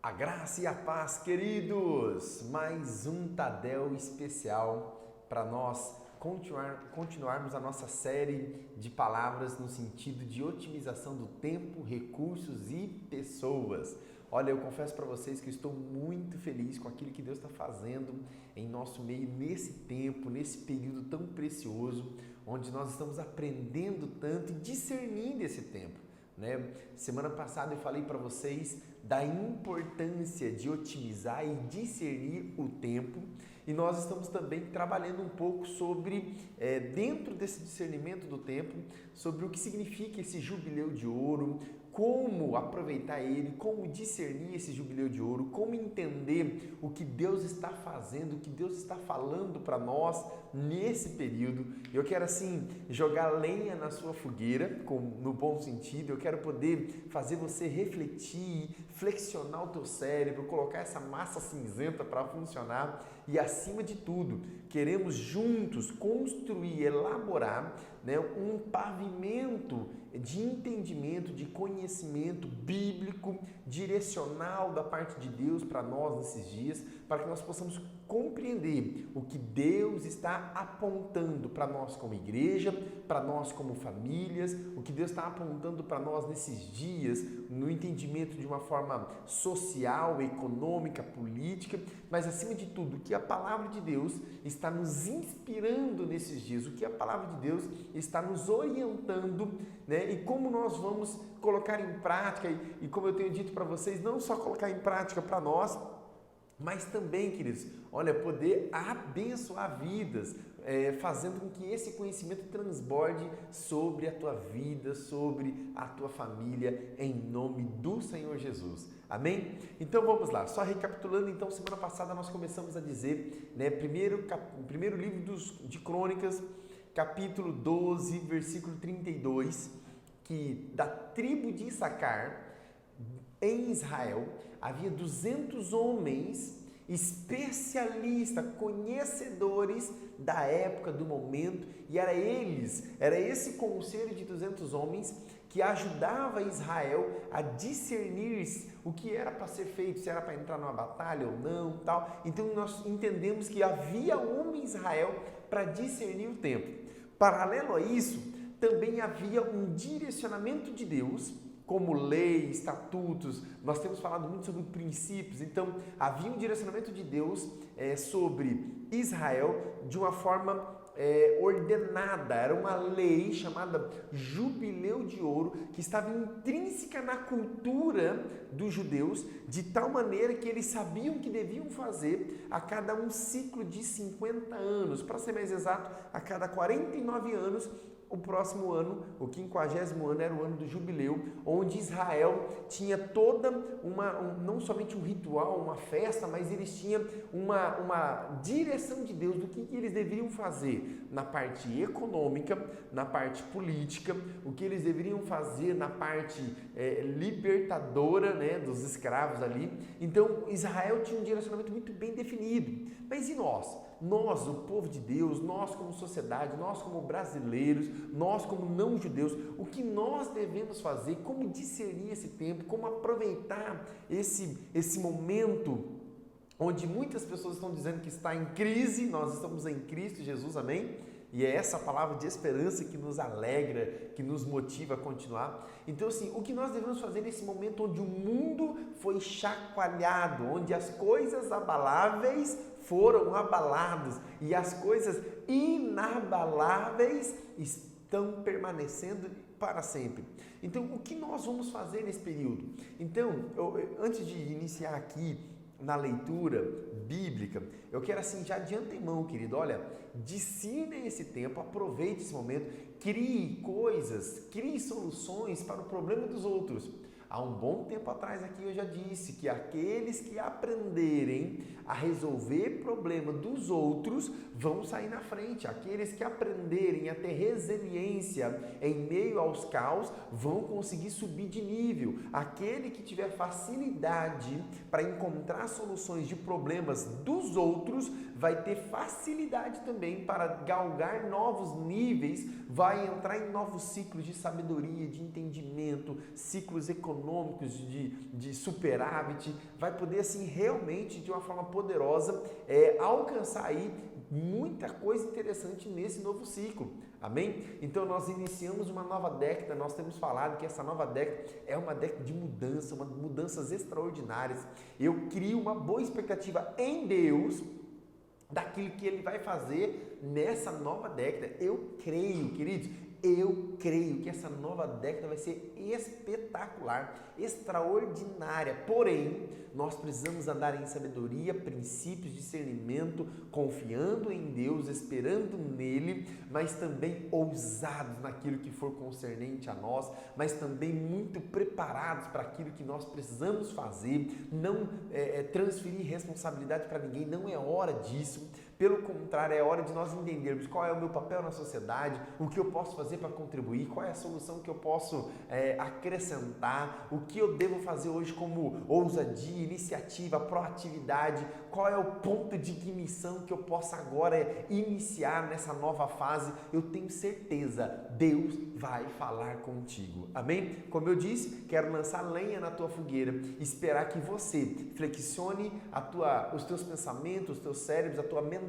A graça e a paz, queridos! Mais um Tadel especial para nós continuarmos a nossa série de palavras no sentido de otimização do tempo, recursos e pessoas. Olha, eu confesso para vocês que eu estou muito feliz com aquilo que Deus está fazendo em nosso meio nesse tempo, nesse período tão precioso, onde nós estamos aprendendo tanto e discernindo esse tempo. Semana passada eu falei para vocês da importância de otimizar e discernir o tempo, e nós estamos também trabalhando um pouco sobre, dentro desse discernimento do tempo, sobre o que significa esse jubileu de ouro, como aproveitar ele, como discernir esse jubileu de ouro, como entender o que Deus está fazendo, o que Deus está falando para nós nesse período. Eu quero assim jogar lenha na sua fogueira, no bom sentido. Eu quero poder fazer você refletir, flexionar o teu cérebro, colocar essa massa cinzenta para funcionar e, acima de tudo, queremos juntos construir, elaborar um pavimento de entendimento, de conhecimento bíblico, direcional da parte de Deus para nós nesses dias, para que nós possamos compreender o que Deus está apontando para nós como igreja, para nós como famílias, o que Deus está apontando para nós nesses dias, no entendimento de uma forma social, econômica, política, mas acima de tudo, o que a palavra de Deus está nos inspirando nesses dias, o que a palavra de Deus está nos orientando, e como nós vamos colocar em prática, e como eu tenho dito para vocês, não só colocar em prática para nós, mas também, queridos, poder abençoar vidas, fazendo com que esse conhecimento transborde sobre a tua vida, sobre a tua família, em nome do Senhor Jesus. Amém? Então vamos lá, só recapitulando, então semana passada nós começamos a dizer, primeiro livro de Crônicas, capítulo 12, versículo 32, que da tribo de Issacar, em Israel, havia 200 homens especialistas, conhecedores da época, do momento, e era esse conselho de 200 homens que ajudava Israel a discernir o que era para ser feito, se era para entrar numa batalha ou não, tal. Então nós entendemos que havia em Israel para discernir o tempo. Paralelo a isso, também havia um direcionamento de Deus, como lei, estatutos. Nós temos falado muito sobre princípios, então havia um direcionamento de Deus sobre Israel de uma forma ordenada. Era uma lei chamada Jubileu de Ouro, que estava intrínseca na cultura dos judeus, de tal maneira que eles sabiam que deviam fazer a cada um ciclo de 50 anos, para ser mais exato, a cada 49 anos, o próximo ano, o 50º ano, era o ano do jubileu, onde Israel tinha toda não somente um ritual, uma festa, mas eles tinham uma direção de Deus do que eles deveriam fazer na parte econômica, na parte política, o que eles deveriam fazer na parte libertadora, dos escravos ali. Então Israel tinha um direcionamento muito bem definido. Mas e nós? Nós, o povo de Deus, nós como sociedade, nós como brasileiros, nós como não judeus, o que nós devemos fazer, como discernir esse tempo, como aproveitar esse momento onde muitas pessoas estão dizendo que está em crise, nós estamos em Cristo Jesus, amém? E é essa palavra de esperança que nos alegra, que nos motiva a continuar. Então, assim, o que nós devemos fazer nesse momento onde o mundo foi chacoalhado, onde as coisas abaláveis foram abaladas e as coisas inabaláveis estão permanecendo para sempre. Então, o que nós vamos fazer nesse período? Então, antes de iniciar aqui na leitura bíblica, eu quero assim já de antemão, querido, discirna esse tempo, aproveite esse momento, crie soluções para o problema dos outros. Há um bom tempo atrás aqui eu já disse que aqueles que aprenderem a resolver problema dos outros vão sair na frente. Aqueles que aprenderem a ter resiliência em meio aos caos vão conseguir subir de nível. Aquele que tiver facilidade para encontrar soluções de problemas dos outros vai ter facilidade também para galgar novos níveis, vai entrar em novos ciclos de sabedoria, de entendimento, ciclos econômicos, econômicos, de superávit, vai poder assim realmente de uma forma poderosa alcançar aí muita coisa interessante nesse novo ciclo. Amém? Então nós iniciamos uma nova década, nós temos falado que essa nova década é uma década de mudança, mudanças extraordinárias. Eu crio uma boa expectativa em Deus daquilo que Ele vai fazer nessa nova década. Eu creio, queridos, eu creio que essa nova década vai ser espetacular, extraordinária. Porém, nós precisamos andar em sabedoria, princípios, discernimento, confiando em Deus, esperando nele, mas também ousados naquilo que for concernente a nós, mas também muito preparados para aquilo que nós precisamos fazer, não transferir responsabilidade para ninguém, não é hora disso. Pelo contrário, é hora de nós entendermos qual é o meu papel na sociedade, o que eu posso fazer para contribuir, qual é a solução que eu posso acrescentar, o que eu devo fazer hoje como ousadia, iniciativa, proatividade, qual é o ponto de ignição que eu possa agora iniciar nessa nova fase. Eu tenho certeza, Deus vai falar contigo. Amém? Como eu disse, quero lançar lenha na tua fogueira, esperar que você flexione os teus pensamentos, os teus cérebros, a tua mentalidade,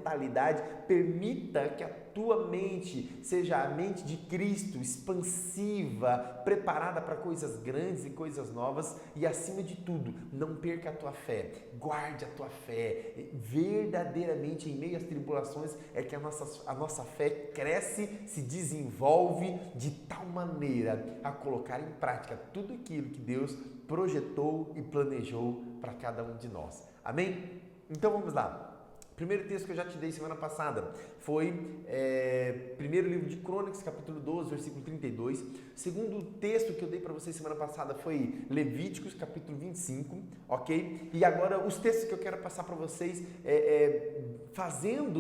permita que a tua mente seja a mente de Cristo, expansiva, preparada para coisas grandes e coisas novas e, acima de tudo, não perca a tua fé, guarde a tua fé. Verdadeiramente, em meio às tribulações, é que a nossa fé cresce, se desenvolve de tal maneira a colocar em prática tudo aquilo que Deus projetou e planejou para cada um de nós. Amém? Então vamos lá. Primeiro texto que eu já te dei semana passada foi primeiro livro de Crônicas, capítulo 12, versículo 32. Segundo texto que eu dei para vocês semana passada foi Levíticos, capítulo 25, ok? E agora os textos que eu quero passar para vocês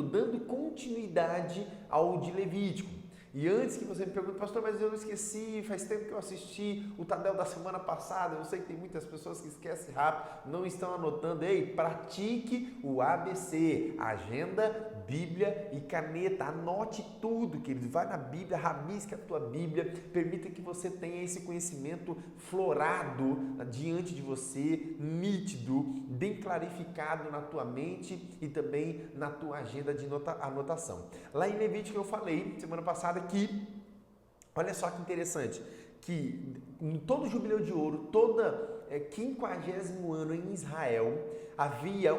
dando continuidade ao de Levítico. E antes que você me pergunte, pastor, mas eu não esqueci, faz tempo que eu assisti o Tadel da semana passada, eu sei que tem muitas pessoas que esquecem rápido, não estão anotando. Ei, pratique o ABC, agenda, Bíblia e caneta, anote tudo, querido, vai na Bíblia, rabisque a tua Bíblia, permita que você tenha esse conhecimento florado diante de você, nítido, bem clarificado na tua mente e também na tua agenda de anotação. Lá em Levítico eu falei semana passada que, olha só que interessante, que em todo jubileu de ouro, toda 50º ano em Israel, havia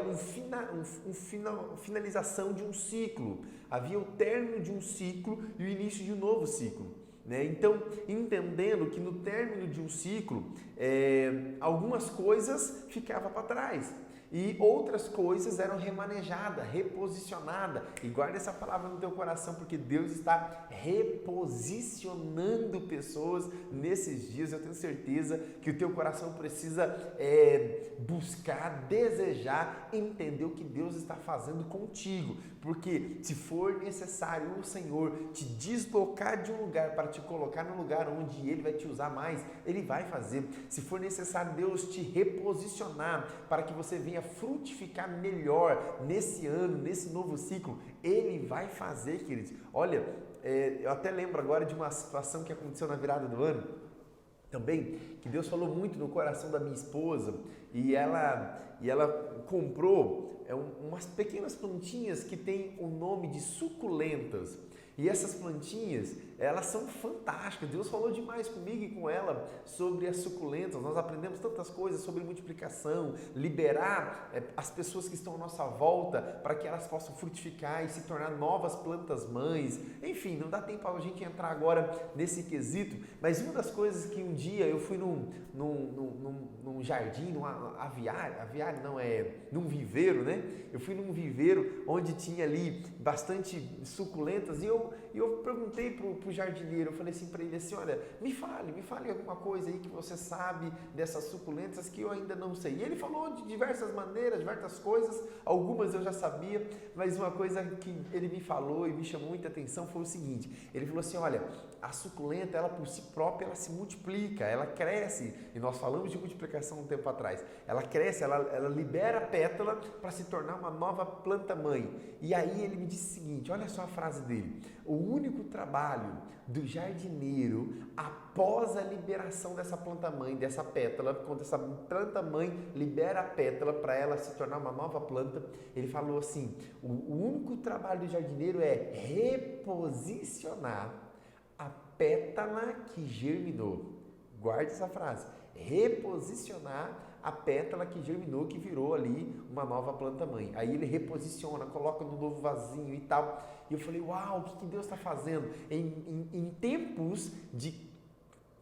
finalização de um ciclo, havia o término de um ciclo e o início de um novo ciclo. Então, entendendo que no término de um ciclo, algumas coisas ficavam para trás e outras coisas eram remanejadas, reposicionadas. E guarda essa palavra no teu coração, porque Deus está reposicionando pessoas nesses dias. Eu tenho certeza que o teu coração precisa buscar, desejar, entender o que Deus está fazendo contigo, porque se for necessário o Senhor te deslocar de um lugar para te colocar no lugar onde Ele vai te usar mais, Ele vai fazer. Se for necessário Deus te reposicionar para que você venha frutificar melhor nesse ano, nesse novo ciclo, Ele vai fazer, queridos. Olha, eu até lembro agora de uma situação que aconteceu na virada do ano também, que Deus falou muito no coração da minha esposa, e ela comprou umas pequenas plantinhas que tem o nome de suculentas. E essas plantinhas, elas são fantásticas. Deus falou demais comigo e com ela sobre as suculentas. Nós aprendemos tantas coisas sobre multiplicação, liberar as pessoas que estão à nossa volta para que elas possam frutificar e se tornar novas plantas mães. Enfim, não dá tempo para a gente entrar agora nesse quesito, mas uma das coisas que um dia eu fui num jardim, num viveiro, né? Eu fui num viveiro onde tinha ali bastante suculentas e eu perguntei pro jardineiro, eu falei assim para ele assim, olha, me fale alguma coisa aí que você sabe dessas suculentas que eu ainda não sei. E ele falou de diversas maneiras, diversas coisas, algumas eu já sabia, mas uma coisa que ele me falou e me chamou muita atenção foi o seguinte, ele falou assim, olha, a suculenta, ela por si própria, ela se multiplica, ela cresce, e nós falamos de multiplicação um tempo atrás, ela cresce, ela libera a pétala para se tornar uma nova planta mãe. E aí ele me disse o seguinte, olha só a frase dele, o único trabalho do jardineiro após a liberação dessa planta-mãe, dessa pétala, quando essa planta-mãe libera a pétala para ela se tornar uma nova planta, ele falou assim, o único trabalho do jardineiro é reposicionar a pétala que germinou. Guarde essa frase, reposicionar a pétala que germinou, que virou ali uma nova planta-mãe. Aí ele reposiciona, coloca no novo vasinho e tal. E eu falei, uau, o que Deus está fazendo? Em tempos de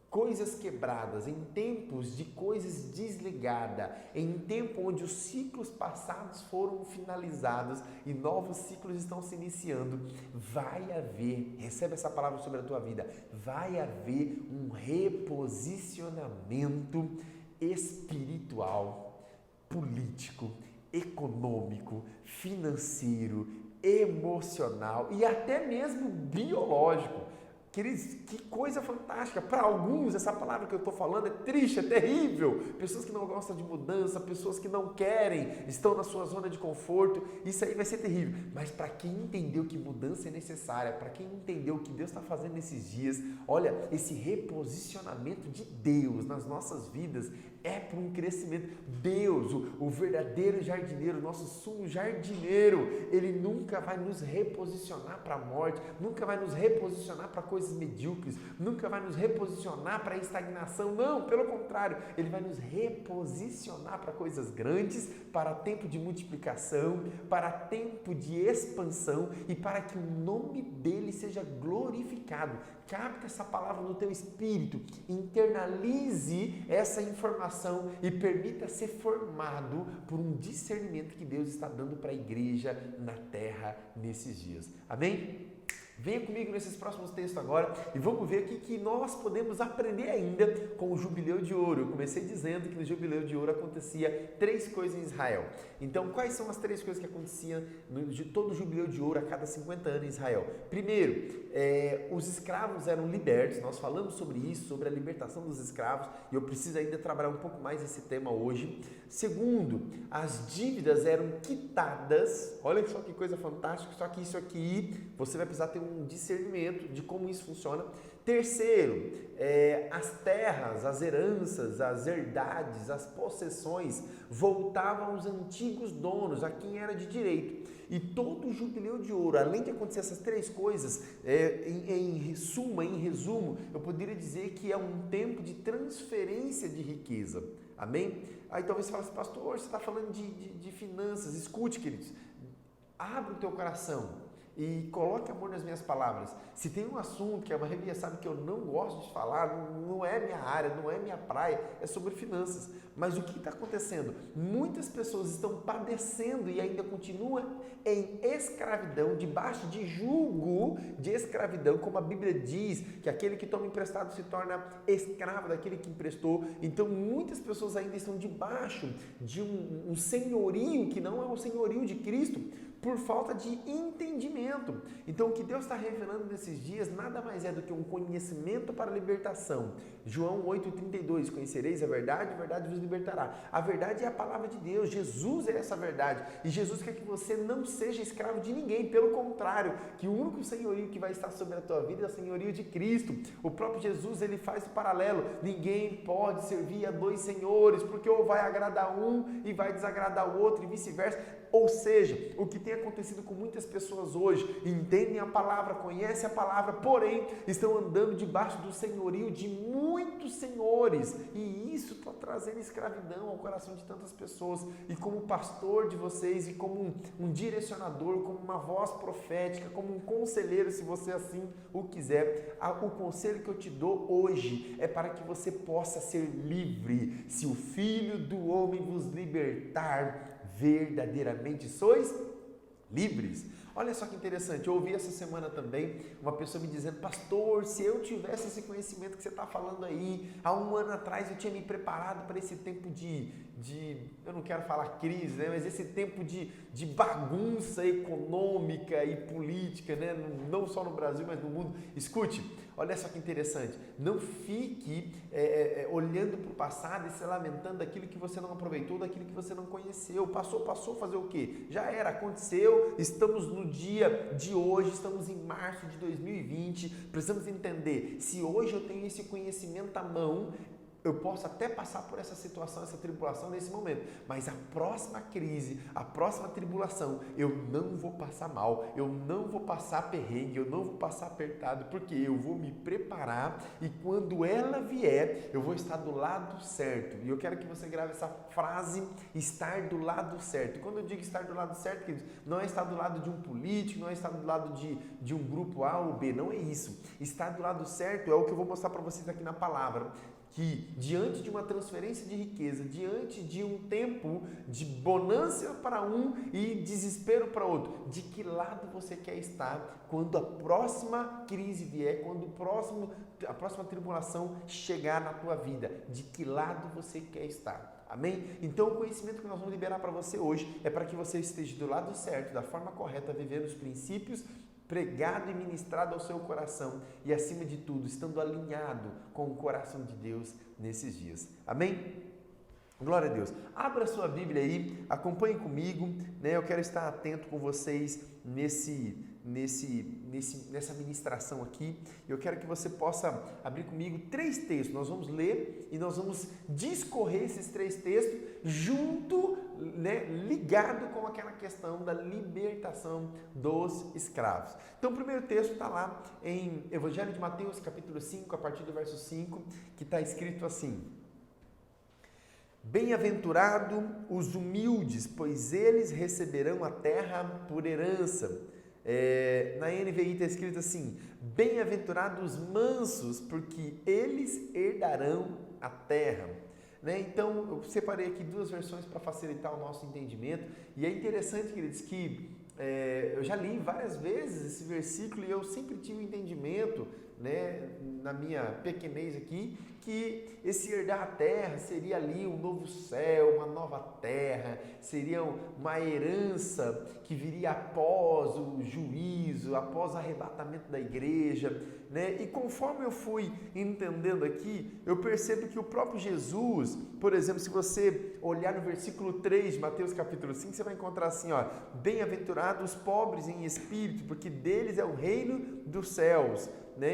coisas quebradas, em tempos de coisas desligadas, em tempo onde os ciclos passados foram finalizados e novos ciclos estão se iniciando, vai haver, recebe essa palavra sobre a tua vida, vai haver um reposicionamento espiritual, político, econômico, financeiro, emocional e até mesmo biológico. Queridos, que coisa fantástica. Para alguns, essa palavra que eu estou falando é triste, é terrível. Pessoas que não gostam de mudança, pessoas que não querem, estão na sua zona de conforto. Isso aí vai ser terrível. Mas para quem entendeu que mudança é necessária, para quem entendeu o que Deus está fazendo nesses dias, olha, esse reposicionamento de Deus nas nossas vidas é para um crescimento. Deus, o verdadeiro jardineiro, nosso sumo jardineiro, ele nunca vai nos reposicionar para a morte, nunca vai nos reposicionar para coisas medíocres, nunca vai nos reposicionar para a estagnação, não, pelo contrário, ele vai nos reposicionar para coisas grandes, para tempo de multiplicação, para tempo de expansão e para que o nome dele seja glorificado. Capta essa palavra no teu espírito, internalize essa informação e permita ser formado por um discernimento que Deus está dando para a igreja na terra nesses dias. Amém? Venha comigo nesses próximos textos agora e vamos ver o que nós podemos aprender ainda com o Jubileu de Ouro. Eu comecei dizendo que no Jubileu de Ouro acontecia 3 coisas em Israel. Então, quais são as 3 coisas que aconteciam de todo o Jubileu de Ouro a cada 50 anos em Israel? Primeiro, os escravos eram libertos, nós falamos sobre isso, sobre a libertação dos escravos, e eu preciso ainda trabalhar um pouco mais esse tema hoje. Segundo, as dívidas eram quitadas, olha só que coisa fantástica, só que isso aqui você vai precisar ter um discernimento de como isso funciona. Terceiro, as terras, as heranças, as herdades, as possessões voltavam aos antigos donos, a quem era de direito. E todo o Jubileu de Ouro, além de acontecer essas 3 coisas, em resumo, eu poderia dizer que é um tempo de transferência de riqueza. Amém? Aí talvez você fale assim, pastor, você está falando de finanças. Escute, queridos, abre o teu coração e coloque amor nas minhas palavras. Se tem um assunto que a Maria sabe que eu não gosto de falar, não é minha área, não é minha praia, é sobre finanças. Mas o que está acontecendo? Muitas pessoas estão padecendo e ainda continuam em escravidão, debaixo de jugo de escravidão, como a Bíblia diz, que aquele que toma emprestado se torna escravo daquele que emprestou. Então muitas pessoas ainda estão debaixo de um senhorio que não é o senhorio de Cristo, por falta de entendimento. Então o que Deus está revelando nesses dias nada mais é do que um conhecimento para a libertação. João 8,32, conhecereis a verdade vos libertará. A verdade é a palavra de Deus, Jesus é essa verdade, e Jesus quer que você não seja escravo de ninguém, pelo contrário, que o único senhorio que vai estar sobre a tua vida é o senhorio de Cristo. O próprio Jesus, ele faz o paralelo, ninguém pode servir a 2 senhores, porque ou vai agradar um e vai desagradar o outro e vice-versa. Ou seja, o que tem acontecido com muitas pessoas hoje, entendem a palavra, conhecem a palavra, porém estão andando debaixo do senhorio de muitos senhores, e isso está trazendo escravidão ao coração de tantas pessoas. E como pastor de vocês, e como um direcionador, como uma voz profética, como um conselheiro, se você assim o quiser, o conselho que eu te dou hoje é para que você possa ser livre. Se o Filho do Homem vos libertar, verdadeiramente sois livres. Olha só que interessante, eu ouvi essa semana também uma pessoa me dizendo, pastor, se eu tivesse esse conhecimento que você está falando aí, há 1 ano atrás eu tinha me preparado para esse tempo eu não quero falar crise, né? Mas esse tempo de bagunça econômica e política, né? Não só no Brasil, mas no mundo. Escute, olha só que interessante, não fique olhando para o passado e se lamentando daquilo que você não aproveitou, daquilo que você não conheceu. Passou, fazer o quê? Já era, aconteceu, estamos no dia de hoje, estamos em março de 2020, precisamos entender, se hoje eu tenho esse conhecimento à mão, eu posso até passar por essa situação, essa tribulação nesse momento, mas a próxima crise, a próxima tribulação, eu não vou passar mal, eu não vou passar perrengue, eu não vou passar apertado, porque eu vou me preparar e quando ela vier, eu vou estar do lado certo. E eu quero que você grave essa frase, estar do lado certo. E quando eu digo estar do lado certo, queridos, não é estar do lado de um político, não é estar do lado de um grupo A ou B, não é isso. Estar do lado certo é o que eu vou mostrar para vocês aqui na palavra. Que diante de uma transferência de riqueza, diante de um tempo de bonança para um e desespero para outro, de que lado você quer estar quando a próxima crise vier, quando a próxima tribulação chegar na tua vida, de que lado você quer estar? Amém? Então o conhecimento que nós vamos liberar para você hoje é para que você esteja do lado certo, da forma correta, vivendo os princípios pregado e ministrado ao seu coração e, acima de tudo, estando alinhado com o coração de Deus nesses dias. Amém? Glória a Deus. Abra sua Bíblia aí, acompanhe comigo, né? Eu quero estar atento com vocês nessa ministração aqui. Eu quero que você possa abrir comigo 3 textos. Nós vamos ler e nós vamos discorrer esses 3 textos junto, né, ligado com aquela questão da libertação dos escravos. Então o primeiro texto está lá em Evangelho de Mateus, capítulo 5, a partir do verso 5, que está escrito assim: Bem-aventurado os humildes, pois eles receberão a terra por herança. Na NVI está escrito assim: Bem-aventurados os mansos, porque eles herdarão a terra. Então, eu separei aqui 2 versões para facilitar o nosso entendimento. E é interessante, queridos, que eu já li várias vezes esse versículo e eu sempre tive o entendimento, né, na minha pequenez aqui, que esse herdar a terra seria ali um novo céu, uma nova terra, seria uma herança que viria após o juízo, após o arrebatamento da igreja, né? E conforme eu fui entendendo aqui, eu percebo que o próprio Jesus, por exemplo, se você olhar no versículo 3 de Mateus capítulo 5, você vai encontrar assim, ó: Bem-aventurados os pobres em espírito, porque deles é o reino dos céus.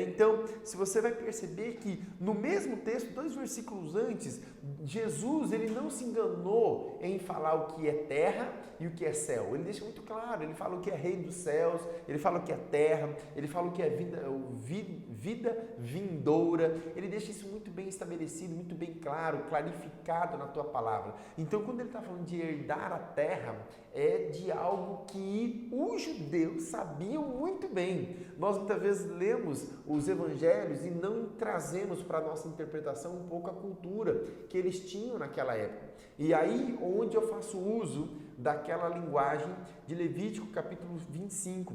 Então, se você vai perceber que no mesmo texto, 2 versículos antes, Jesus ele não se enganou em falar o que é terra e o que é céu. Ele deixa muito claro, ele fala o que é reino dos céus, ele fala o que é terra, ele fala o que é vida vindoura. Ele deixa isso muito bem estabelecido, muito bem claro, clarificado na tua palavra. Então, quando ele está falando de herdar a terra, é de algo que os judeus sabiam muito bem. Nós muitas vezes lemos os evangelhos e não trazemos para a nossa interpretação um pouco a cultura que eles tinham naquela época. E aí onde eu faço uso daquela linguagem de Levítico capítulo 25,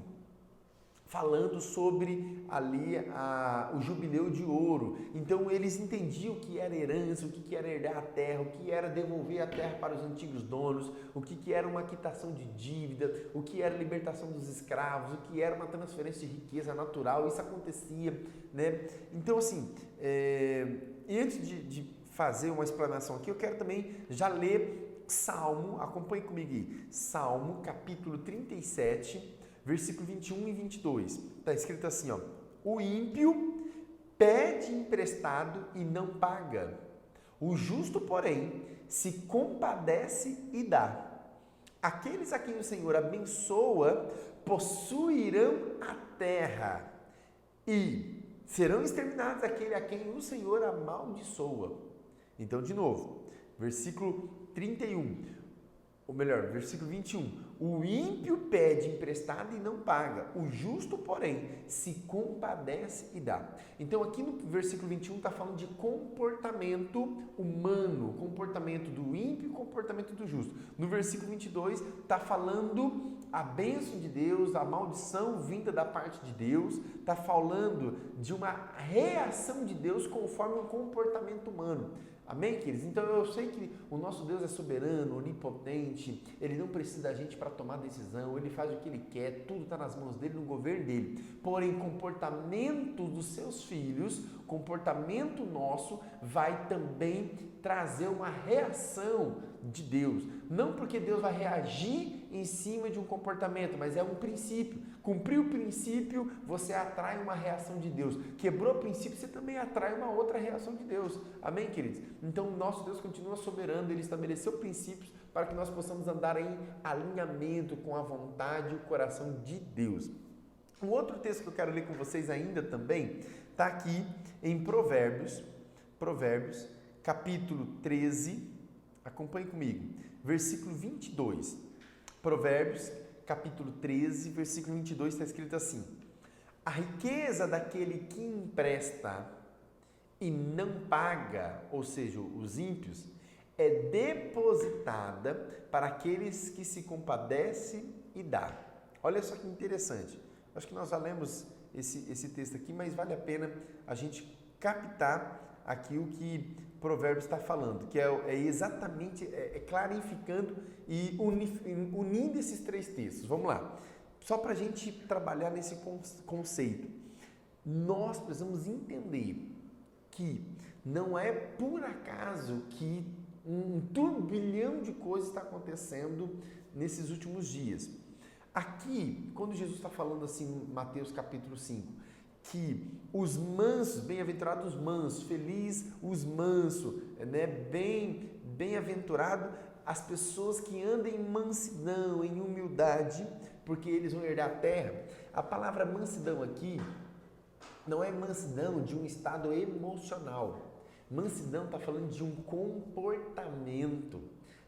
falando sobre ali o jubileu de ouro. Então eles entendiam o que era herança, o que era herdar a terra, o que era devolver a terra para os antigos donos, o que era uma quitação de dívida, o que era libertação dos escravos, o que era uma transferência de riqueza natural. Isso acontecia, né? Então assim, e antes de fazer uma explanação aqui, eu quero também já ler Salmo, acompanhe comigo aí, Salmo capítulo 37, versículo 21 e 22, está escrito assim, ó: O ímpio pede emprestado e não paga, o justo, porém, se compadece e dá. Aqueles a quem o Senhor abençoa possuirão a terra, e serão exterminados aquele a quem o Senhor amaldiçoa. Então, de novo, versículo 31, ou melhor, versículo 21, o ímpio pede emprestado e não paga, o justo, porém, se compadece e dá. Então aqui no versículo 21 está falando de comportamento humano, comportamento do ímpio e comportamento do justo. No versículo 22 está falando a bênção de Deus, a maldição vinda da parte de Deus, está falando de uma reação de Deus conforme o comportamento humano. Amém, queridos? Então eu sei que o nosso Deus é soberano, onipotente, Ele não precisa da gente para tomar decisão, Ele faz o que Ele quer, tudo está nas mãos dEle, no governo dEle. Porém, comportamento dos seus filhos, comportamento nosso, vai também trazer uma reação de Deus. não porque Deus vai reagir em cima de um comportamento, mas é um princípio. Cumpriu o princípio, você atrai uma reação de Deus. Quebrou o princípio, você também atrai uma outra reação de Deus. Amém, queridos? Então, o nosso Deus continua soberano, Ele estabeleceu princípios para que nós possamos andar em alinhamento com a vontade e o coração de Deus. Um outro texto que eu quero ler com vocês ainda também está aqui em Provérbios, capítulo 13, acompanhe comigo, versículo 22. Provérbios, capítulo 13, versículo 22, está escrito assim: a riqueza daquele que empresta e não paga, ou seja, os ímpios, é depositada para aqueles que se compadecem e dá. Olha só que interessante. Acho que nós já lemos esse texto aqui, mas vale a pena a gente captar aqui o que Provérbios está falando, que é exatamente clarificando e unindo esses três textos. Vamos lá. Só para a gente trabalhar nesse conceito. Nós precisamos entender que não é por acaso que um turbilhão de coisas está acontecendo nesses últimos dias. Aqui, quando Jesus está falando assim, em Mateus capítulo 5, que os mansos, bem-aventurados os mansos, feliz os mansos, né? Bem-aventurado as pessoas que andam em mansidão, em humildade, porque eles vão herdar a terra. A palavra mansidão aqui não é mansidão de um estado emocional. Mansidão está falando de um comportamento,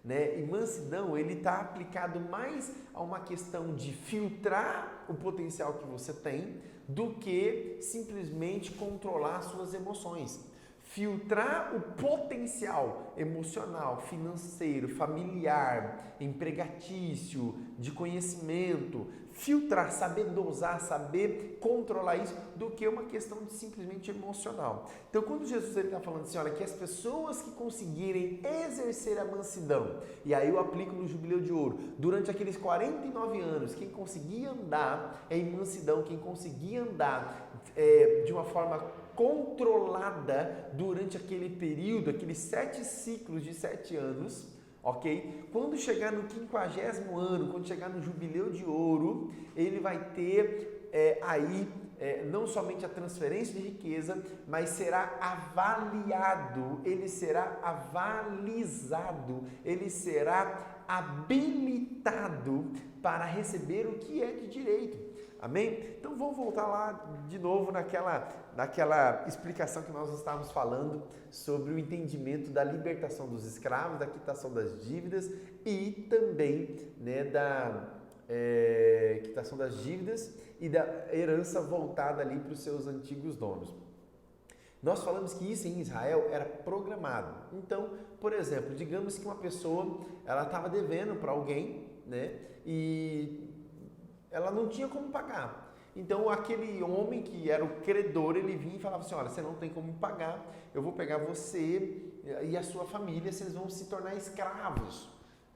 né? E mansidão, ele está aplicado mais a uma questão de filtrar o potencial que você tem do que simplesmente controlar suas emoções. Filtrar o potencial emocional, financeiro, familiar, empregatício, de conhecimento, filtrar, saber dosar, saber controlar isso, do que uma questão de simplesmente emocional. Então, quando Jesus está falando assim, olha, que as pessoas que conseguirem exercer a mansidão, e aí eu aplico no Jubileu de Ouro, durante aqueles 49 anos, quem conseguia andar em mansidão, quem conseguia andar de uma forma controlada durante aquele período, aqueles 7 ciclos de 7 anos, ok? Quando chegar no 50º ano, quando chegar no Jubileu de Ouro, ele vai ter não somente a transferência de riqueza, mas será avaliado, ele será avalizado, ele será habilitado para receber o que é de direito. Amém? Então vamos voltar lá de novo naquela explicação que nós estávamos falando sobre o entendimento da libertação dos escravos, da quitação das dívidas e também, né, da quitação das dívidas e da herança voltada ali para os seus antigos donos. Nós falamos que isso em Israel era programado. Então, por exemplo, digamos que uma pessoa ela estava devendo para alguém, né, e ela não tinha como pagar. Então, aquele homem que era o credor, ele vinha e falava assim, olha, você não tem como pagar, eu vou pegar você e a sua família, vocês vão se tornar escravos.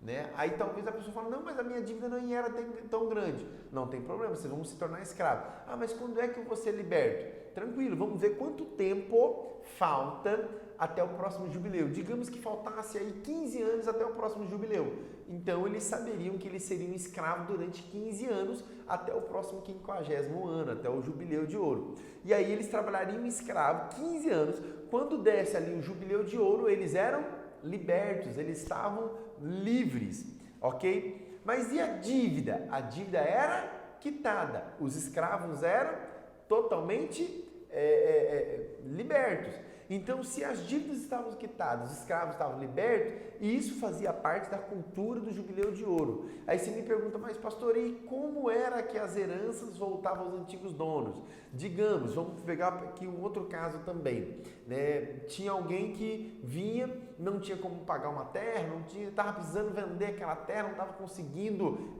Né? Aí talvez a pessoa fale, não, mas a minha dívida não era tão grande. Não tem problema, vocês vão se tornar escravos. Ah, mas quando é que eu vou ser liberto? Tranquilo, vamos ver quanto tempo falta até o próximo jubileu. Digamos que faltasse aí 15 anos até o próximo jubileu. Então eles saberiam que eles seriam escravos durante 15 anos até o próximo 50º ano, até o jubileu de ouro. E aí eles trabalhariam escravos 15 anos. Quando desse ali o jubileu de ouro, eles eram libertos, eles estavam livres, ok? Mas e a dívida? A dívida era quitada, os escravos eram totalmente libertos. Então, se as dívidas estavam quitadas, os escravos estavam libertos, e isso fazia parte da cultura do Jubileu de Ouro. Aí você me pergunta, mas pastor, e como era que as heranças voltavam aos antigos donos? Digamos, vamos pegar aqui um outro caso também, né? Tinha alguém que vinha, não tinha como pagar uma terra, estava precisando vender aquela terra, não estava conseguindo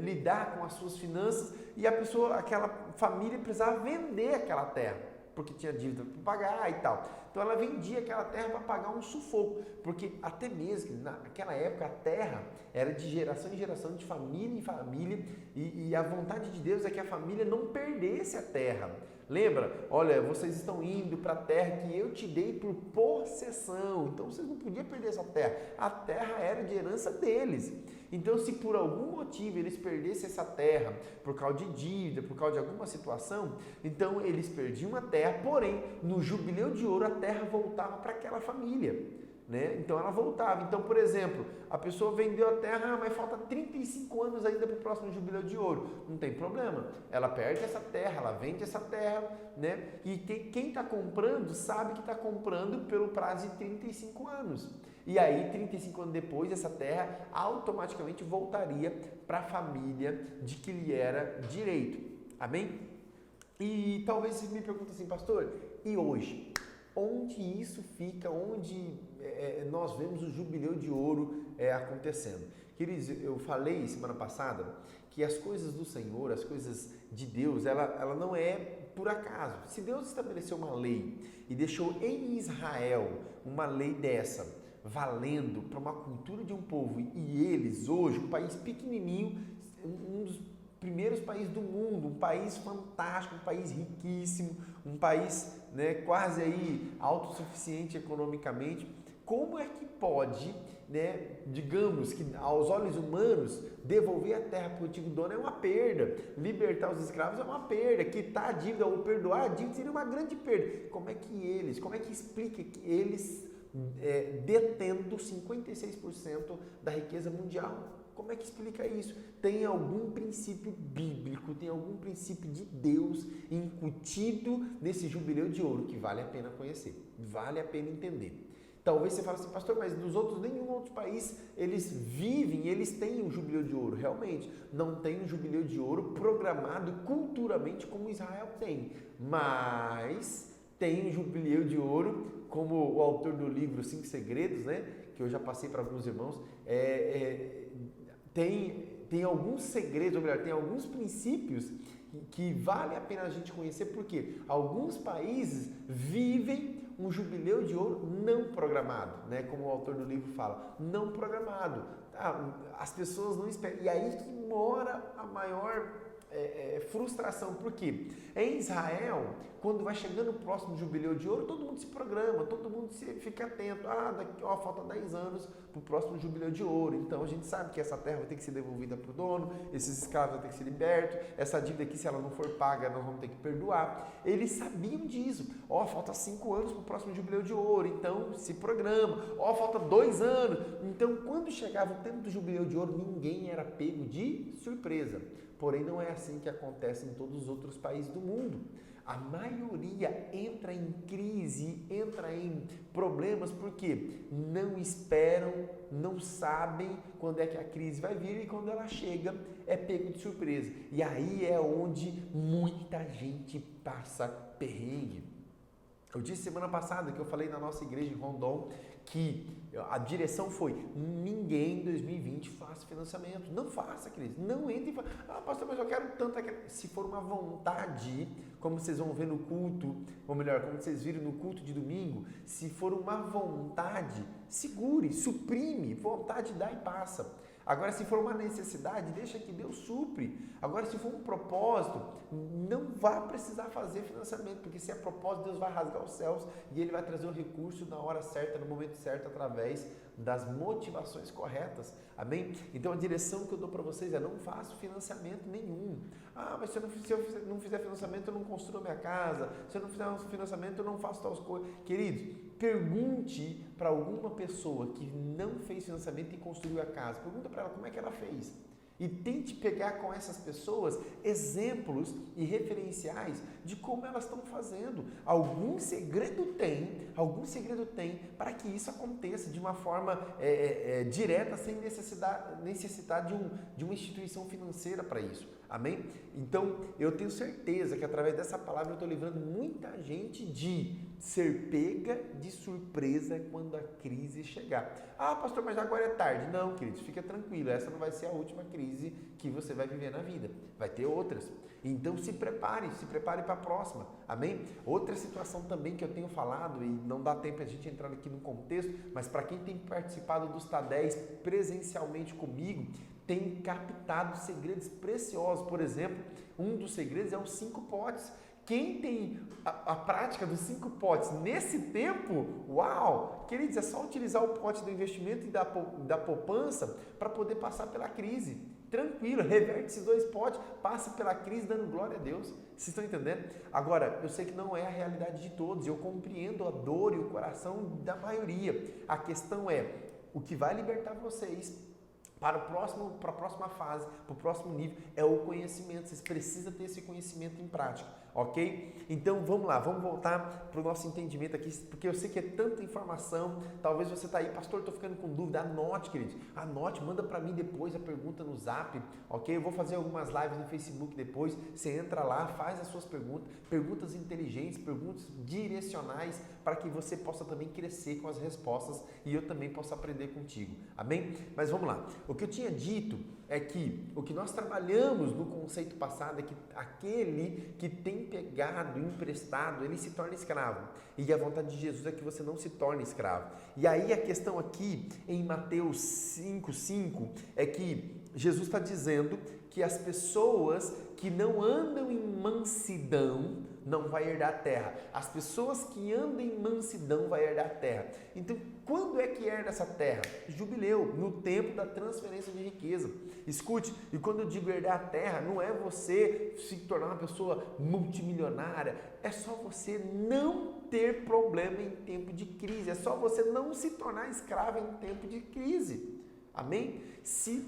lidar com as suas finanças, e a pessoa, aquela família precisava vender aquela terra. porque tinha dívida para pagar e tal. Então ela vendia aquela terra para pagar um sufoco, porque até mesmo naquela época a terra era de geração em geração, de família em família, e a vontade de Deus é que a família não perdesse a terra. Lembra? Olha, vocês estão indo para a terra que eu te dei por possessão, então vocês não podiam perder essa terra. A terra era de herança deles. Então, se por algum motivo eles perdessem essa terra, por causa de dívida, por causa de alguma situação, então eles perdiam a terra, porém, no jubileu de ouro, a terra voltava para aquela família. Né? Então ela voltava. Então, por exemplo, a pessoa vendeu a terra, mas falta 35 anos ainda para o próximo jubileu de ouro. Não tem problema. Ela perde essa terra, ela vende essa terra, né? E quem está comprando sabe que está comprando pelo prazo de 35 anos. E aí, 35 anos depois, essa terra automaticamente voltaria para a família de que lhe era direito. Amém? E talvez você me pergunte assim, pastor, e hoje? Onde isso fica? Onde nós vemos o jubileu de ouro acontecendo? Queridos, eu falei semana passada que as coisas do Senhor, as coisas de Deus, ela não é por acaso. Se Deus estabeleceu uma lei e deixou em Israel uma lei dessa, valendo para uma cultura de um povo, e eles hoje, um país pequenininho, um dos primeiros países do mundo, um país fantástico, um país riquíssimo, um país, né, quase aí autossuficiente economicamente, como é que pode, né, digamos que aos olhos humanos, devolver a terra para o antigo dono é uma perda, libertar os escravos é uma perda, quitar a dívida ou perdoar a dívida seria uma grande perda. Como é que explica que eles detendo 56% da riqueza mundial? Como é que explica isso? Tem algum princípio bíblico, tem algum princípio de Deus incutido nesse jubileu de ouro que vale a pena conhecer, vale a pena entender. Talvez você fale assim, pastor, mas nos outros, nenhum outro país, eles vivem, eles têm um jubileu de ouro. Realmente, não tem um jubileu de ouro programado culturalmente como Israel tem, mas tem um jubileu de ouro, como o autor do livro 5 Segredos, né, que eu já passei para alguns irmãos, tem alguns segredos, ou melhor, tem alguns princípios que vale a pena a gente conhecer, porque alguns países vivem um jubileu de ouro não programado, né? Como o autor do livro fala, não programado. As pessoas não esperam. E aí que mora a maior frustração, porque em Israel, quando vai chegando o próximo jubileu de ouro, todo mundo se programa, todo mundo fica atento. Falta 10 anos para o próximo jubileu de ouro, então a gente sabe que essa terra vai ter que ser devolvida para o dono, esses escravos vão ter que ser libertos, essa dívida aqui, se ela não for paga, nós vamos ter que perdoar. Eles sabiam disso. Falta 5 anos para o próximo jubileu de ouro, então se programa. Falta 2 anos. Então, quando chegava o tempo do jubileu de ouro, ninguém era pego de surpresa. Porém, não é assim que acontece em todos os outros países do mundo. A maioria entra em crise, entra em problemas porque não esperam, não sabem quando é que a crise vai vir e quando ela chega é pego de surpresa. E aí é onde muita gente passa perrengue. Eu disse semana passada que eu falei na nossa igreja em Rondon que a direção foi: ninguém em 2020 faça financiamento. Não faça, queridos. Não entre e fale: pastor, mas eu quero tanto. Se for uma vontade, como vocês vão ver no culto, ou melhor, como vocês viram no culto de domingo, se for uma vontade, segure, suprime. Vontade dá e passa. Agora, se for uma necessidade, deixa que Deus supre. Agora, se for um propósito, não vai precisar fazer financiamento, porque se é propósito, Deus vai rasgar os céus e Ele vai trazer o recurso na hora certa, no momento certo, através das motivações corretas. Amém? Então, a direção que eu dou para vocês é: não faço financiamento nenhum. Mas se eu não fizer financiamento, eu não construo a minha casa. Se eu não fizer financiamento, eu não faço tais coisas. Queridos, pergunte para alguma pessoa que não fez financiamento e construiu a casa. Pergunta para ela como é que ela fez. E tente pegar com essas pessoas exemplos e referenciais de como elas estão fazendo. Algum segredo tem para que isso aconteça de uma forma direta, sem necessitar de uma instituição financeira para isso. Amém? Então, eu tenho certeza que através dessa palavra eu estou livrando muita gente de ser pega de surpresa quando a crise chegar. Ah, pastor, mas agora é tarde. Não, queridos, fica tranquilo. Essa não vai ser a última crise que você vai viver na vida. Vai ter outras. Então, se prepare para a próxima. Amém? Outra situação também que eu tenho falado, e não dá tempo a gente entrar aqui no contexto, mas para quem tem participado dos Tadéis presencialmente comigo, tem captado segredos preciosos. Por exemplo, um dos segredos é os 5 potes. Quem tem a prática dos 5 potes nesse tempo, uau! Queridos, é só utilizar o pote do investimento e da poupança para poder passar pela crise. Tranquilo, reverte esses 2 potes, passa pela crise dando glória a Deus. Vocês estão entendendo? Agora, eu sei que não é a realidade de todos, eu compreendo a dor e o coração da maioria. A questão é, o que vai libertar vocês para a próxima fase, para o próximo nível, é o conhecimento. Vocês precisam ter esse conhecimento em prática, ok? Então vamos lá, vamos voltar para o nosso entendimento aqui, porque eu sei que é tanta informação. Talvez você está aí, pastor, estou ficando com dúvida. Anote, querido, anote, manda para mim depois a pergunta no Zap, ok? Eu vou fazer algumas lives no Facebook depois. Você entra lá, faz as suas perguntas, perguntas inteligentes, perguntas direcionais, para que você possa também crescer com as respostas e eu também possa aprender contigo, amém? Mas vamos lá. O que eu tinha dito é que o que nós trabalhamos no conceito passado é que aquele que tem pegado emprestado, ele se torna escravo. E a vontade de Jesus é que você não se torne escravo. E aí a questão aqui em Mateus 5,5 é que Jesus está dizendo que as pessoas que não andam em mansidão não vai herdar a terra. As pessoas que andam em mansidão vai herdar a terra. Então, quando é que herda essa terra? Jubileu, no tempo da transferência de riqueza. Escute, e quando eu digo herdar a terra, não é você se tornar uma pessoa multimilionária, é só você não ter problema em tempo de crise, é só você não se tornar escravo em tempo de crise. Amém? Se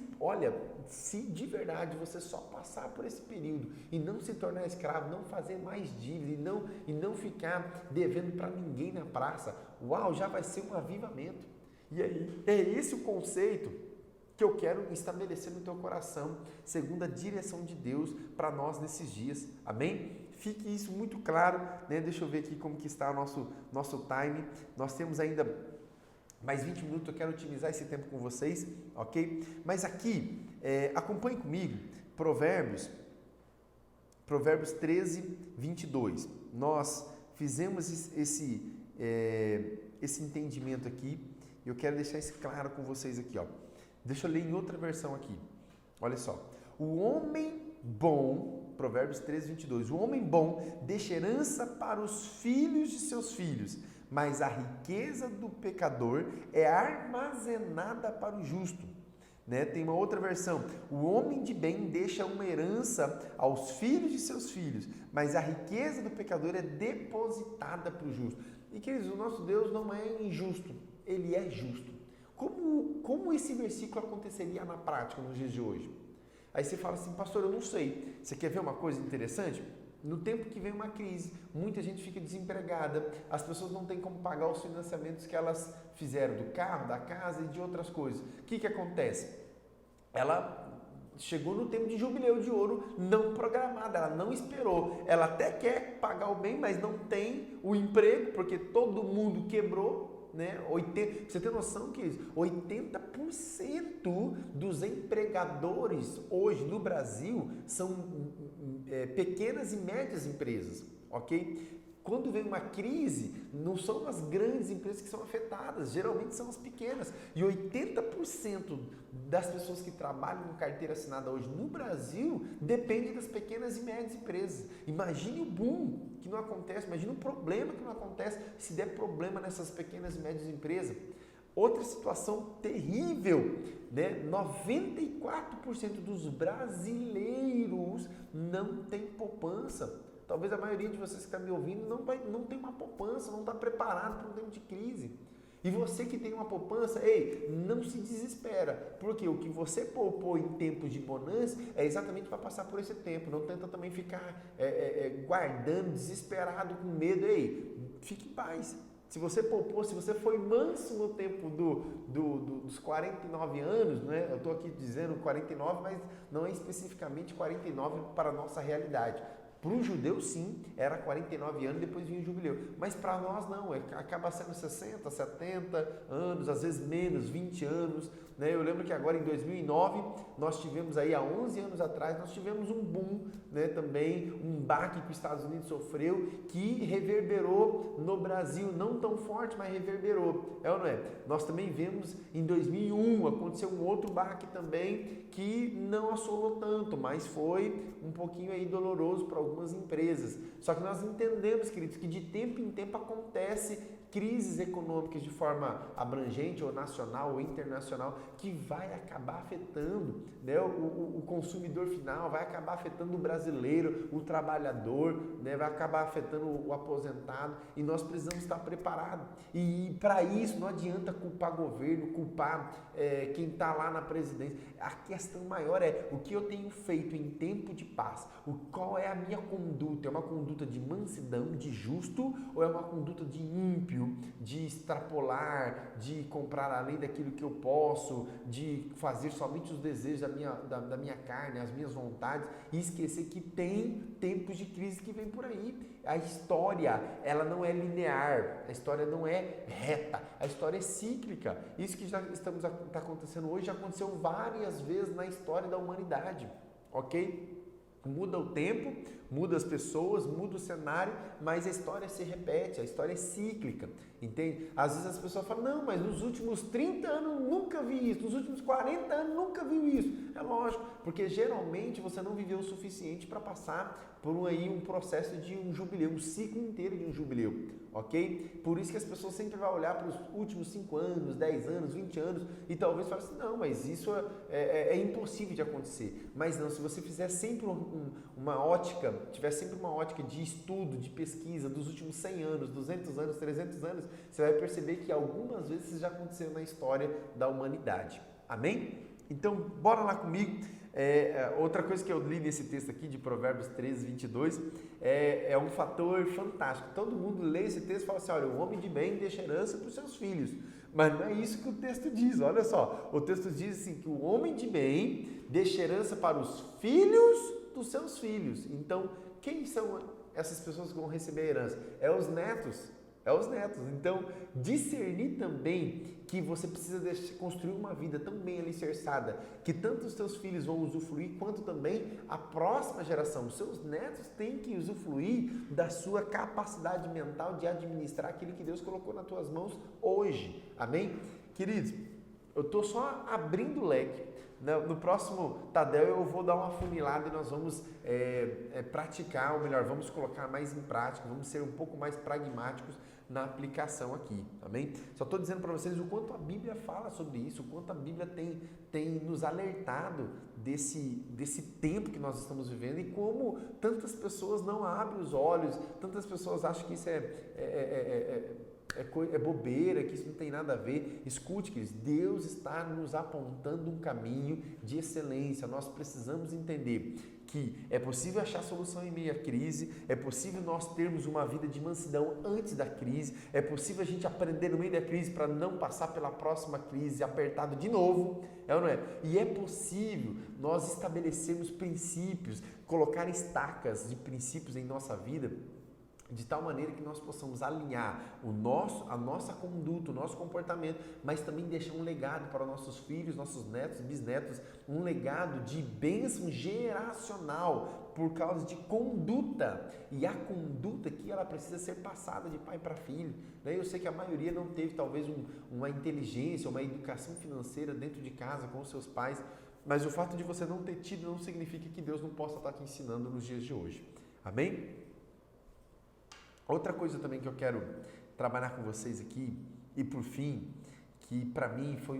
de verdade você só passar por esse período e não se tornar escravo, não fazer mais dívida e não ficar devendo para ninguém na praça, uau, já vai ser um avivamento. E aí, é esse o conceito que eu quero estabelecer no teu coração, segundo a direção de Deus para nós nesses dias. Amém? Fique isso muito claro, né? Deixa eu ver aqui como que está o nosso time. Nós temos ainda mais 20 minutos, eu quero otimizar esse tempo com vocês, ok? Mas aqui, acompanhe comigo, Provérbios 13, 22. Nós fizemos esse entendimento aqui, e eu quero deixar isso claro com vocês aqui, ó. Deixa eu ler em outra versão aqui. Olha só. O homem bom, Provérbios 13, 22. O homem bom deixa herança para os filhos de seus filhos, mas a riqueza do pecador é armazenada para o justo. Né? Tem uma outra versão. O homem de bem deixa uma herança aos filhos de seus filhos, mas a riqueza do pecador é depositada para o justo. E queridos, o nosso Deus não é injusto, Ele é justo. Como esse versículo aconteceria na prática nos dias de hoje? Aí você fala assim, pastor, eu não sei. Você quer ver uma coisa interessante? No tempo que vem uma crise, muita gente fica desempregada, as pessoas não têm como pagar os financiamentos que elas fizeram do carro, da casa e de outras coisas. O que acontece? Ela chegou no tempo de jubileu de ouro não programada, ela não esperou. Ela até quer pagar o bem, mas não tem o emprego, porque todo mundo quebrou. Né? Você tem noção que 80% dos empregadores hoje no Brasil são pequenas e médias empresas, ok? Quando vem uma crise, não são as grandes empresas que são afetadas, geralmente são as pequenas. E 80% das pessoas que trabalham com carteira assinada hoje no Brasil dependem das pequenas e médias empresas. Imagine o boom que não acontece, imagine o problema que não acontece se der problema nessas pequenas e médias empresas. Outra situação terrível, né? 94% dos brasileiros não tem poupança. Talvez a maioria de vocês que está me ouvindo não tem uma poupança, não está preparado para um tempo de crise. E você que tem uma poupança, ei, não se desespera, porque o que você poupou em tempos de bonança é exatamente para passar por esse tempo. Não tenta também ficar guardando, desesperado, com medo. Ei, fique em paz. Se você poupou, se você foi manso no tempo dos 49 anos, né? Eu estou aqui dizendo 49, mas não é especificamente 49 para a nossa realidade. Para o judeu, sim, era 49 anos, depois vinha o jubileu. Mas para nós, não, acaba sendo 60, 70 anos, às vezes menos, 20 anos. Né? Eu lembro que agora em 2009, nós tivemos aí, há 11 anos atrás, nós tivemos um boom, né? Também, um baque que os Estados Unidos sofreu, que reverberou no Brasil, não tão forte, mas reverberou. É ou não é? Nós também vemos em 2001, aconteceu um outro baque também, que não assolou tanto, mas foi um pouquinho aí doloroso para algumas empresas. Só que nós entendemos, queridos, que de tempo em tempo acontece crises econômicas de forma abrangente ou nacional ou internacional que vai acabar afetando, né, o consumidor final, vai acabar afetando o brasileiro, o trabalhador, né, vai acabar afetando o aposentado e nós precisamos estar preparados. E para isso não adianta culpar governo, culpar quem está lá na presidência. A questão maior é o que eu tenho feito em tempo de paz, qual é a minha conduta? É uma conduta de mansidão, de justo, ou é uma conduta de ímpio, de extrapolar, de comprar além daquilo que eu posso, de fazer somente os desejos da minha carne, as minhas vontades e esquecer que tem tempos de crise que vem por aí. A história, ela não é linear, a história não é reta, a história é cíclica. Isso que já está acontecendo hoje já aconteceu várias vezes na história da humanidade, ok? Muda o tempo, muda as pessoas, muda o cenário, mas a história se repete, a história é cíclica, entende? Às vezes as pessoas falam, não, mas nos últimos 30 anos nunca vi isso, nos últimos 40 anos nunca vi isso. É lógico, porque geralmente você não viveu o suficiente para passar por um processo de um jubileu, um ciclo inteiro de um jubileu, ok? Por isso que as pessoas sempre vão olhar para os últimos 5 anos, 10 anos, 20 anos e talvez falem assim, não, mas isso é impossível de acontecer. Mas não, se você fizer sempre uma ótica, tiver sempre uma ótica de estudo, de pesquisa dos últimos 100 anos, 200 anos, 300 anos, você vai perceber que algumas vezes isso já aconteceu na história da humanidade. Amém? Então, bora lá comigo. Outra coisa que eu li nesse texto aqui de Provérbios 13, 22 é um fator fantástico. Todo mundo lê esse texto e fala assim, olha, o homem de bem deixa herança para os seus filhos. Mas não é isso que o texto diz, olha só. O texto diz assim, que o homem de bem deixa herança para os filhos dos seus filhos. Então, quem são essas pessoas que vão receber a herança? É os netos. Então, discernir também que você precisa construir uma vida tão bem alicerçada que tanto os seus filhos vão usufruir, quanto também a próxima geração. Os seus netos têm que usufruir da sua capacidade mental de administrar aquilo que Deus colocou nas tuas mãos hoje. Amém? Queridos, eu estou só abrindo o leque. No próximo Tadel eu vou dar uma funilada e nós vamos praticar, ou melhor, vamos colocar mais em prática, vamos ser um pouco mais pragmáticos na aplicação aqui, amém? Só estou dizendo para vocês o quanto a Bíblia fala sobre isso, o quanto a Bíblia tem nos alertado desse tempo que nós estamos vivendo e como tantas pessoas não abrem os olhos, tantas pessoas acham que isso é bobeira, que isso não tem nada a ver. Escute, queridos, Deus está nos apontando um caminho de excelência. Nós precisamos entender que é possível achar solução em meio à crise, é possível nós termos uma vida de mansidão antes da crise, é possível a gente aprender no meio da crise para não passar pela próxima crise apertado de novo, é ou não é? E é possível nós estabelecermos princípios, colocar estacas de princípios em nossa vida, de tal maneira que nós possamos alinhar a nossa conduta, o nosso comportamento, mas também deixar um legado para nossos filhos, nossos netos, bisnetos, um legado de bênção geracional por causa de conduta. E a conduta aqui, ela precisa ser passada de pai para filho. Eu sei que a maioria não teve talvez uma inteligência, uma educação financeira dentro de casa com os seus pais, mas o fato de você não ter tido não significa que Deus não possa estar te ensinando nos dias de hoje. Amém? Outra coisa também que eu quero trabalhar com vocês aqui, e por fim, que para mim foi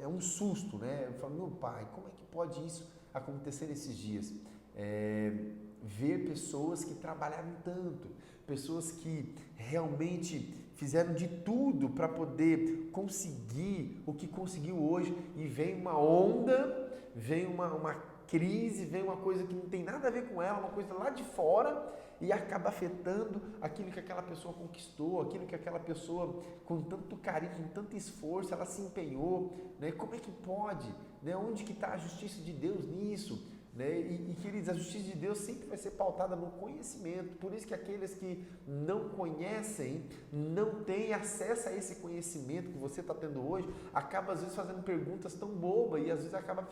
um susto, né? Eu falo, meu pai, como é que pode isso acontecer nesses dias? Ver pessoas que trabalharam tanto, pessoas que realmente fizeram de tudo para poder conseguir o que conseguiu hoje e vem uma onda vem uma crise, vem uma coisa que não tem nada a ver com ela, uma coisa lá de fora, e acaba afetando aquilo que aquela pessoa conquistou, aquilo que aquela pessoa, com tanto carinho, com tanto esforço, ela se empenhou, né? Como é que pode? Né? Onde que está a justiça de Deus nisso? Né? Queridos, a justiça de Deus sempre vai ser pautada no conhecimento, por isso que aqueles que não conhecem, não têm acesso a esse conhecimento que você está tendo hoje, acaba às vezes fazendo perguntas tão bobas e às vezes acaba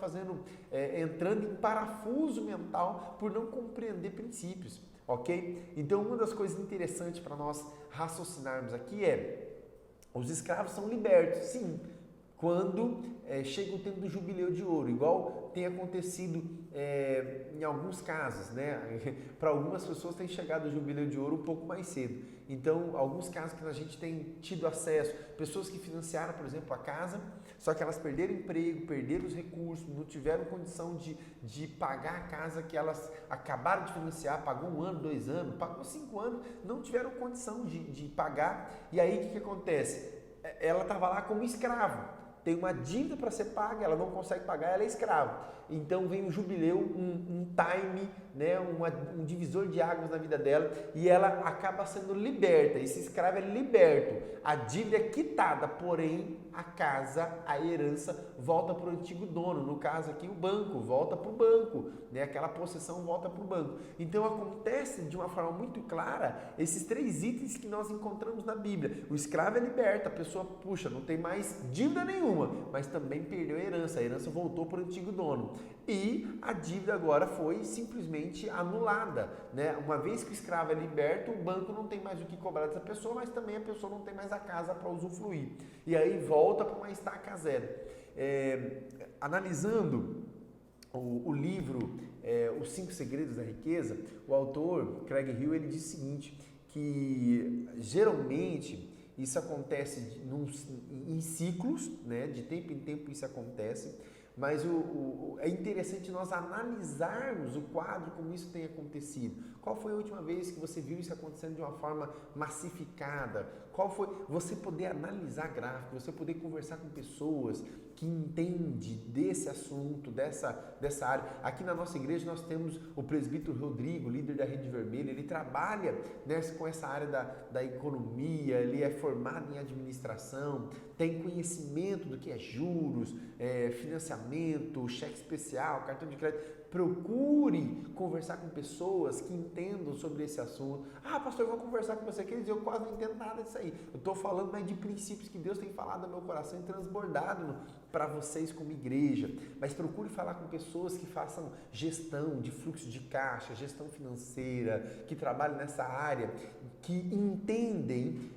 entrando em parafuso mental por não compreender princípios, ok? Então uma das coisas interessantes para nós raciocinarmos aqui os escravos são libertos, sim, quando chega o tempo do jubileu de ouro, igual tem acontecido em alguns casos, né? Para algumas pessoas tem chegado o jubileu de ouro um pouco mais cedo. Então, alguns casos que a gente tem tido acesso, pessoas que financiaram, por exemplo, a casa, só que elas perderam o emprego, perderam os recursos, não tiveram condição de pagar a casa que elas acabaram de financiar, pagou 1 ano, 2 anos, pagou 5 anos, não tiveram condição de pagar. E aí o que acontece? Ela estava lá como escravo. Tem uma dívida para ser paga, ela não consegue pagar, ela é escrava. Então vem o jubileu, um time, né, um divisor de águas na vida dela, e ela acaba sendo liberta. Esse escravo é liberto, a dívida é quitada, porém a casa, a herança volta para o antigo dono, no caso aqui o banco, volta para o banco, né, aquela possessão volta para o banco. Então acontece de uma forma muito clara esses 3 itens que nós encontramos na Bíblia. O escravo é liberto, a pessoa, puxa, não tem mais dívida nenhuma, mas também perdeu a herança voltou para o antigo dono. E a dívida agora foi simplesmente anulada, né? Uma vez que o escravo é liberto, o banco não tem mais o que cobrar dessa pessoa, mas também a pessoa não tem mais a casa para usufruir. E aí volta para uma estaca zero. Analisando o livro Os 5 Segredos da Riqueza, o autor, Craig Hill, ele diz o seguinte, que geralmente isso acontece em ciclos, né? De tempo em tempo isso acontece, mas é interessante nós analisarmos o quadro como isso tem acontecido. Qual foi a última vez que você viu isso acontecendo de uma forma massificada? Qual foi? Você poder analisar gráficos, você poder conversar com pessoas que entendem desse assunto, dessa área. Aqui na nossa igreja nós temos o presbítero Rodrigo, líder da Rede Vermelha, ele trabalha, né, com essa área da economia, ele é formado em administração, tem conhecimento do que é juros, financiamento, cheque especial, cartão de crédito. Procure conversar com pessoas que entendam sobre esse assunto. Ah, pastor, eu vou conversar com você, queridos, eu quase não entendo nada disso aí. Eu estou falando mais de princípios que Deus tem falado no meu coração e transbordado para vocês como igreja. Mas procure falar com pessoas que façam gestão de fluxo de caixa, gestão financeira, que trabalhem nessa área, que entendem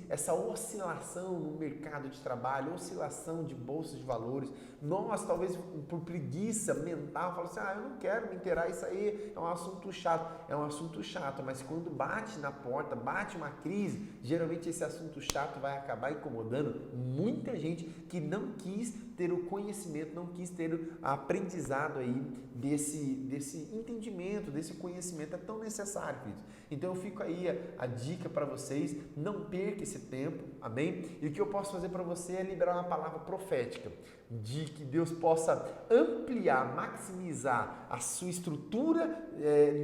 essa oscilação no mercado de trabalho, oscilação de bolsas de valores. Nós, talvez por preguiça mental, falamos assim, eu não quero me inteirar, isso aí é um assunto chato. É um assunto chato, mas quando bate na porta, bate uma crise, geralmente esse assunto chato vai acabar incomodando muita gente que não quis ter o conhecimento, não quis ter o aprendizado aí desse entendimento, desse conhecimento, é tão necessário, queridos. Então eu fico aí a dica para vocês, não perca esse tempo, amém? E o que eu posso fazer para você é liberar uma palavra profética, de que Deus possa ampliar, maximizar a sua estrutura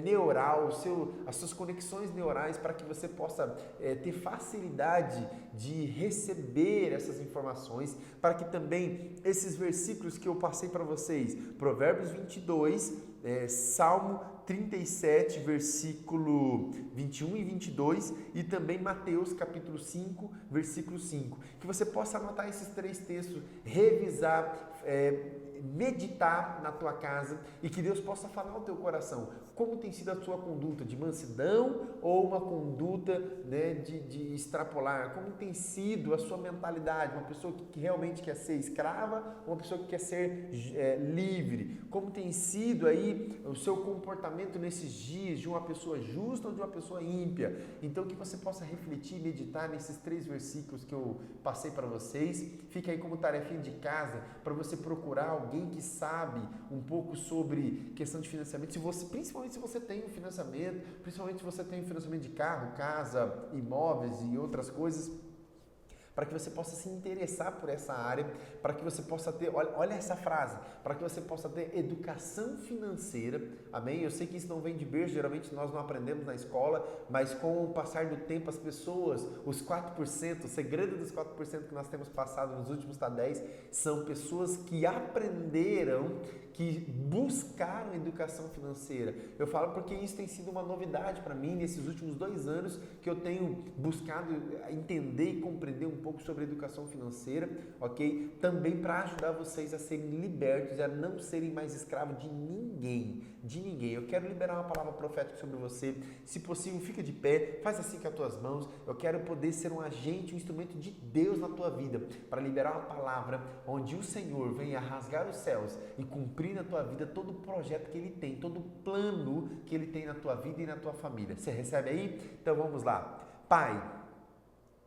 neural, as suas conexões neurais, para que você possa ter facilidade de receber essas informações, para que também esses versículos que eu passei para vocês, Provérbios 22, Salmo 37, versículo 21 e 22 e também Mateus capítulo 5, versículo 5. Que você possa anotar esses 3 textos, revisar, meditar na tua casa e que Deus possa falar ao teu coração como tem sido a sua conduta de mansidão ou uma conduta, né, de extrapolar, como tem sido a sua mentalidade, uma pessoa que realmente quer ser escrava ou uma pessoa que quer ser livre, como tem sido aí o seu comportamento nesses dias de uma pessoa justa ou de uma pessoa ímpia. Então que você possa refletir e meditar nesses 3 versículos que eu passei para vocês. Fica aí como tarefinha de casa para você procurar alguém que sabe um pouco sobre questão de financiamento, principalmente se você tem um financiamento, principalmente se você tem um financiamento de carro, casa, imóveis e outras coisas, para que você possa se interessar por essa área, para que você possa ter, olha essa frase, para que você possa ter educação financeira, amém? Eu sei que isso não vem de berço, geralmente nós não aprendemos na escola, mas com o passar do tempo as pessoas, os 4%, o segredo dos 4% que nós temos passado nos últimos TADEs, são pessoas que aprenderam, que buscaram educação financeira. Eu falo porque isso tem sido uma novidade para mim nesses últimos 2 anos que eu tenho buscado entender e compreender um pouco sobre educação financeira, ok? Também para ajudar vocês a serem libertos e a não serem mais escravos de ninguém, Eu quero liberar uma palavra profética sobre você. Se possível, fica de pé, faz assim com as tuas mãos. Eu quero poder ser um agente, um instrumento de Deus na tua vida, para liberar uma palavra onde o Senhor venha rasgar os céus e cumprir na tua vida todo o projeto que Ele tem, todo o plano que Ele tem na tua vida e na tua família. Você recebe aí? Então vamos lá. Pai,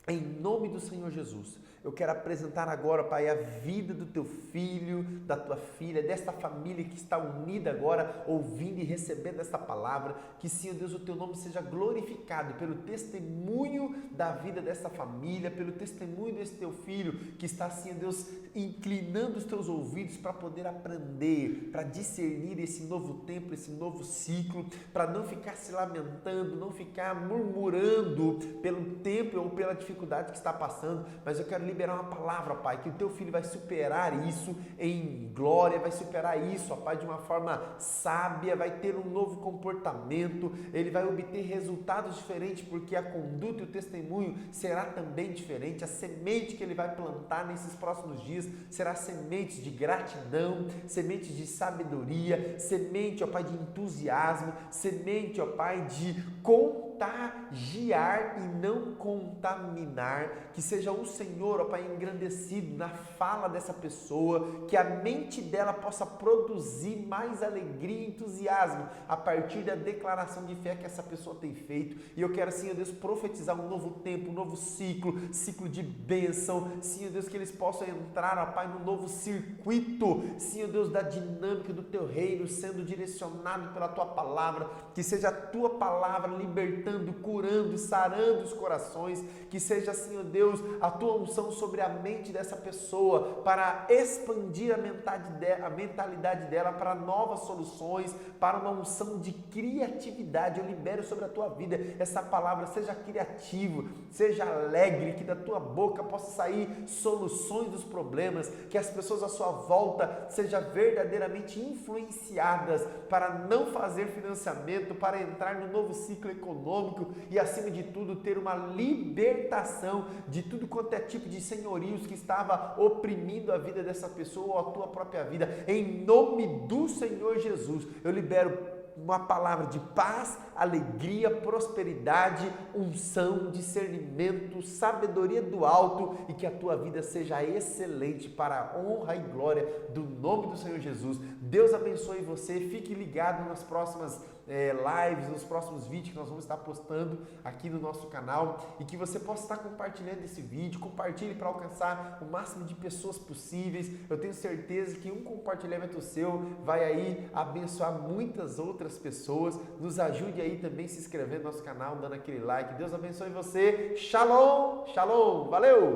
em nome do Senhor Jesus, eu quero apresentar agora, Pai, a vida do teu filho, da tua filha, desta família que está unida agora, ouvindo e recebendo esta palavra. Que, Senhor Deus, o teu nome seja glorificado pelo testemunho da vida dessa família, pelo testemunho desse teu filho que está, Senhor Deus, inclinando os teus ouvidos para poder aprender, para discernir esse novo tempo, esse novo ciclo, para não ficar se lamentando, não ficar murmurando pelo tempo ou pela dificuldade que está passando, mas eu quero liberar uma palavra, Pai, que o teu filho vai superar isso em glória, vai superar isso, ó Pai, de uma forma sábia, vai ter um novo comportamento, ele vai obter resultados diferentes, porque a conduta e o testemunho será também diferente. A semente que ele vai plantar nesses próximos dias será semente de gratidão, semente de sabedoria, semente, ó Pai, de entusiasmo, semente, ó Pai, de contagiar e não contaminar, que seja o Senhor, ó Pai, engrandecido na fala dessa pessoa, que a mente dela possa produzir mais alegria e entusiasmo a partir da declaração de fé que essa pessoa tem feito. E eu quero, Senhor Deus, profetizar um novo tempo, um novo ciclo de bênção, Senhor Deus, que eles possam entrar, ó Pai, no novo circuito, Senhor Deus, da dinâmica do teu reino, sendo direcionado pela tua palavra, que seja a tua palavra libertando, curando e sarando os corações, que seja, Senhor Deus, a tua unção sobre a mente dessa pessoa, para expandir a mentalidade dela para novas soluções, para uma unção de criatividade. Eu libero sobre a tua vida essa palavra, seja criativo, seja alegre, que da tua boca possa sair soluções dos problemas, que as pessoas à sua volta sejam verdadeiramente influenciadas para não fazer financiamento, para entrar no novo ciclo econômico e, acima de tudo, ter uma libertação de tudo quanto é tipo de senhorios que estava oprimindo a vida dessa pessoa ou a tua própria vida. Em nome do Senhor Jesus, eu libero uma palavra de paz, alegria, prosperidade, unção, discernimento, sabedoria do alto, e que a tua vida seja excelente para a honra e glória do nome do Senhor Jesus. Deus abençoe você, fique ligado nas próximas lives, nos próximos vídeos que nós vamos estar postando aqui no nosso canal, e que você possa estar compartilhando esse vídeo, compartilhe para alcançar o máximo de pessoas possíveis. Eu tenho certeza que um compartilhamento seu vai aí abençoar muitas outras pessoas. Nos ajude aí também se inscrevendo no nosso canal, dando aquele like. Deus abençoe você. Shalom, shalom, valeu!